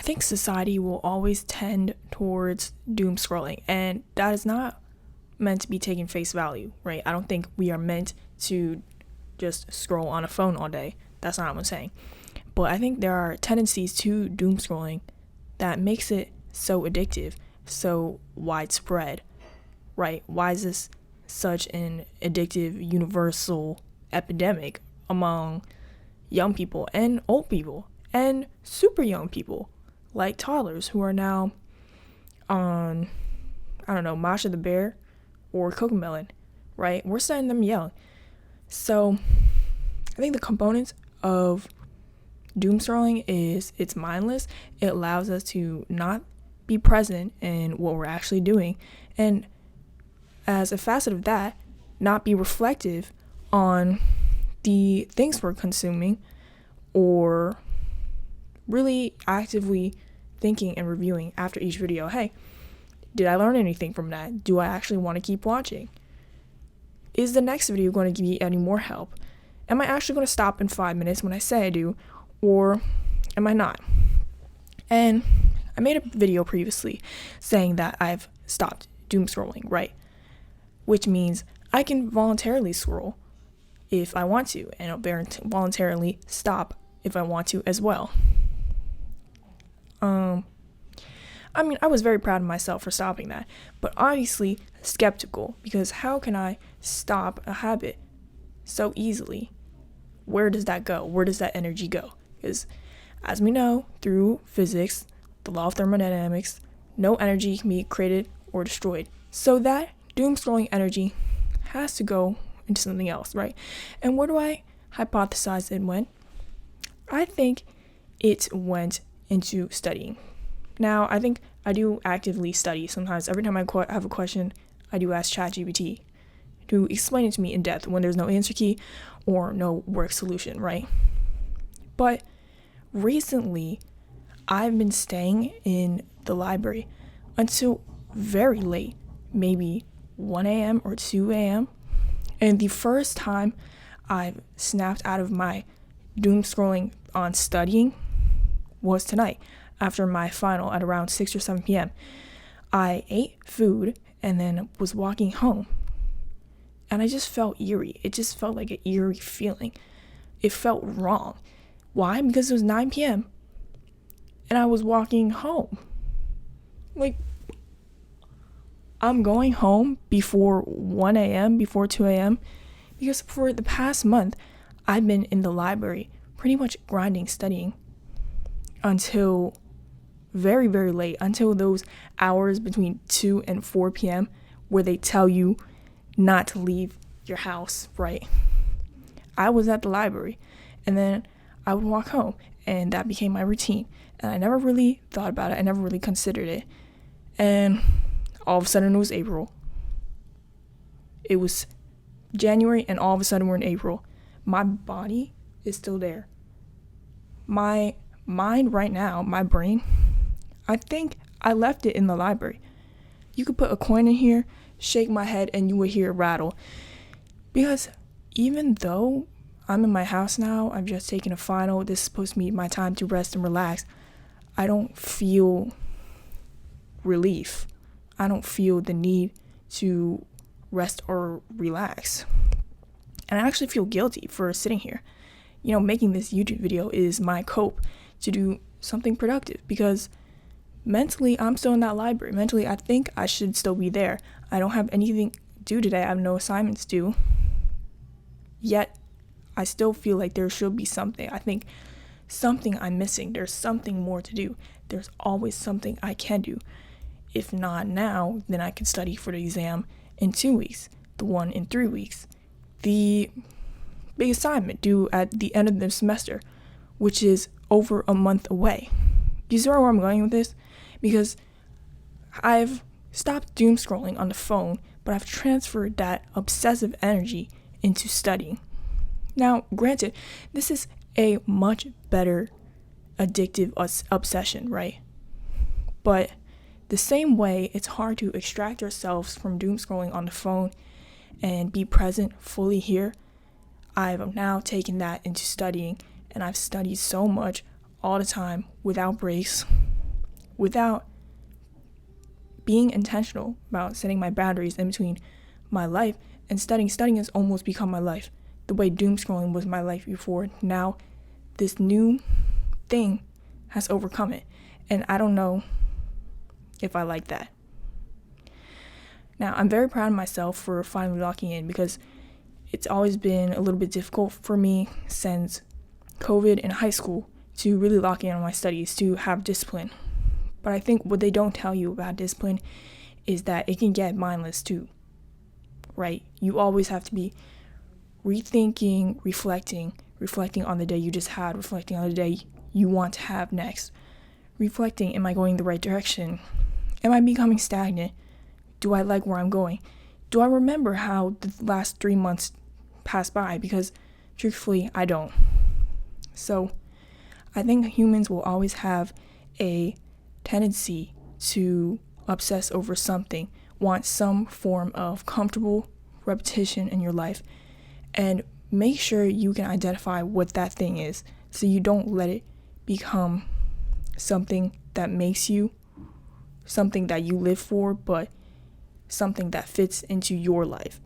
think society will always tend towards doom scrolling, and that is not meant to be taken face value, right? I don't think we are meant to just scroll on a phone all day. That's not what I'm saying. But I think there are tendencies to doom scrolling that makes it so addictive, so widespread, right? Why is this such an addictive universal epidemic among young people and old people and super young people, like toddlers who are now on, I don't know, Masha the Bear or Cocomelon, right? We're setting them young. So I think the components of doom scrolling is it's mindless. It allows us to not be present in what we're actually doing, and as a facet of that, not be reflective on the things we're consuming, or really actively thinking and reviewing after each video. Hey, did I learn anything from that? Do I actually want to keep watching? Is the next video going to give me any more help? Am I actually going to stop in 5 minutes when I say I do, or am I not? And I made a video previously saying that I've stopped doom scrolling, right? Which means I can voluntarily scroll if I want to, and I'll voluntarily stop if I want to as well. I was very proud of myself for stopping that, but obviously skeptical, because how can I stop a habit so easily? Where does that go? Where does that energy go? Because as we know through physics, the law of thermodynamics, no energy can be created or destroyed. So that doom scrolling energy has to go into something else, right? And where do I hypothesize it went? I think it went into studying. Now, I think I do actively study. Sometimes every time I have a question, I do ask ChatGPT to explain it to me in depth when there's no answer key or no work solution, right? But recently, I've been staying in the library until very late, maybe 1 a.m. or 2 a.m. And the first time I've snapped out of my doom scrolling on studying was tonight after my final at around 6 or 7 p.m. I ate food and then was walking home. And I just felt eerie. It just felt like an eerie feeling. It felt wrong. Why? Because it was 9 p.m. and I was walking home. Like, I'm going home before 1 a.m., before 2 a.m. because for the past month, I've been in the library pretty much grinding, studying until very, very late, until those hours between 2 and 4 p.m. where they tell you not to leave your house, right? I was at the library, and then I would walk home, and that became my routine. And I never really thought about it. I never really considered it. And all of a sudden it was April. It was January, and all of a sudden we're in April. My body is still there. My mind right now, my brain, I think I left it in the library. You could put a coin in here, shake my head, and you would hear it rattle. Because even though I'm in my house now, I've just taken a final, this is supposed to be my time to rest and relax, I don't feel relief. I don't feel the need to rest or relax. And I actually feel guilty for sitting here. Making this YouTube video is my cope to do something productive, because mentally I'm still in that library. Mentally, I think I should still be there. I don't have anything due today. I have no assignments due. Yet, I still feel like there should be something. I think something I'm missing. There's something more to do. There's always something I can do. If not now, then I can study for the exam in 2 weeks, the one in 3 weeks, the big assignment due at the end of the semester, which is over a month away. Do you see where I'm going with this? Because I've stopped doom scrolling on the phone, but I've transferred that obsessive energy into studying. Now, granted, this is a much better addictive obsession, right? But the same way it's hard to extract ourselves from doom scrolling on the phone and be present fully here, I've now taken that into studying, and I've studied so much all the time without breaks without being intentional about setting my boundaries in between my life and studying. Studying has almost become my life. The way doom scrolling was my life before, now this new thing has overcome it. And I don't know if I like that. Now, I'm very proud of myself for finally locking in, because it's always been a little bit difficult for me since COVID in high school to really lock in on my studies, to have discipline. But I think what they don't tell you about discipline is that it can get mindless too, right? You always have to be rethinking, reflecting on the day you just had, reflecting on the day you want to have next, reflecting, am I going the right direction? Am I becoming stagnant? Do I like where I'm going? Do I remember how the last 3 months passed by? Because truthfully, I don't. So I think humans will always have a tendency to obsess over something, want some form of comfortable repetition in your life, and make sure you can identify what that thing is so you don't let it become something that makes you, something that you live for, but something that fits into your life.